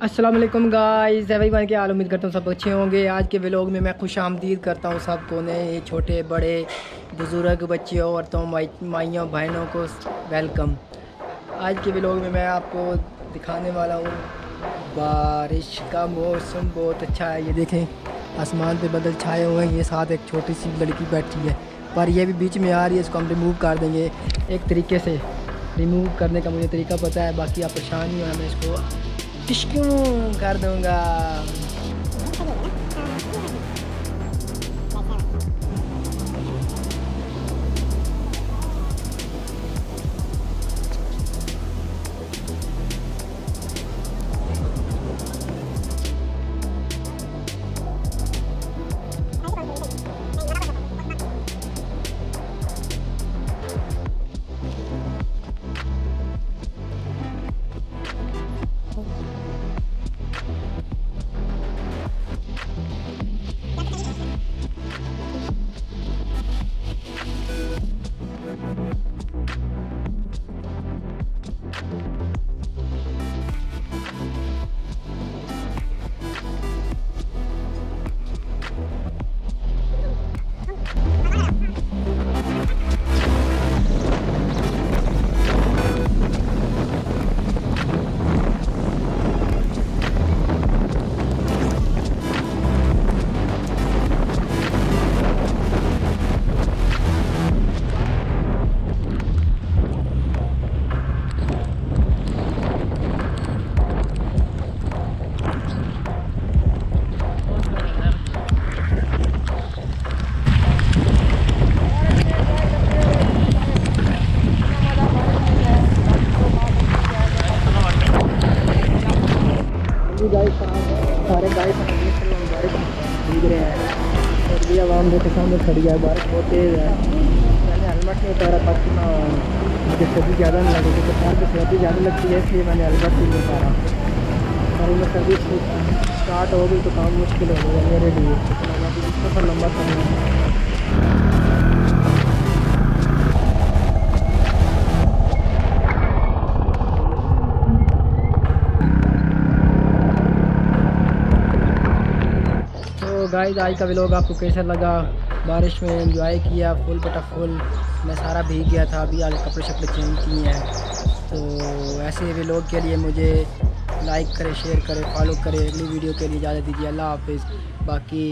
अस्सलाम वालेकुम guys, everyone के हाल। उम्मीद करता हूँ सब अच्छे होंगे। आज के व्लॉग में मैं खुश आमदीद करता हूँ सबको, नए छोटे बड़े बुज़ुर्ग बच्चे औरतों माइयों बहनों को वेलकम। आज के व्लॉग में मैं आपको दिखाने वाला हूँ बारिश का मौसम बहुत अच्छा है। ये देखें आसमान पे बादल छाए हुए हैं, ये साथ एक छोटी सी लड़की बैठी है पर ये भी बीच में आ रही है। इसको हम रिमूव कर देंगे एक तरीके से। रिमूव करने का मुझे तरीका पता है, बाकी आप परेशान नहीं हो, मैं इसको टिश्क्यों कर दूंगा। सारे गाइस बारिश भीग रहे हैं और ये आवाम के सामने खड़ी है। बारिश बहुत तेज़ है। मैंने हेलमेट नहीं उतारा ताकि ना मुझे सर्दी ज़्यादा नहीं लगे, क्योंकि कार में सर्दी ज़्यादा लगती है, इसलिए मैंने हेलमेट नहीं उतारा। और मैं सर्दी स्टार्ट हो गई तो काम मुश्किल हो गया मेरे लिए। सफ़र लंबा करना है। तो गाइस आज का व्लॉग आपको कैसा लगा? बारिश में एंजॉय किया फुल बटा फुल। मैं सारा भीग गया था, अभी आज कपड़े शपड़े चेंज किए हैं। तो ऐसे व्लॉग के लिए मुझे लाइक करें, शेयर करें, फॉलो करें। अगली वीडियो के लिए इजाज़त दीजिए। अल्लाह हाफिज़। बाकी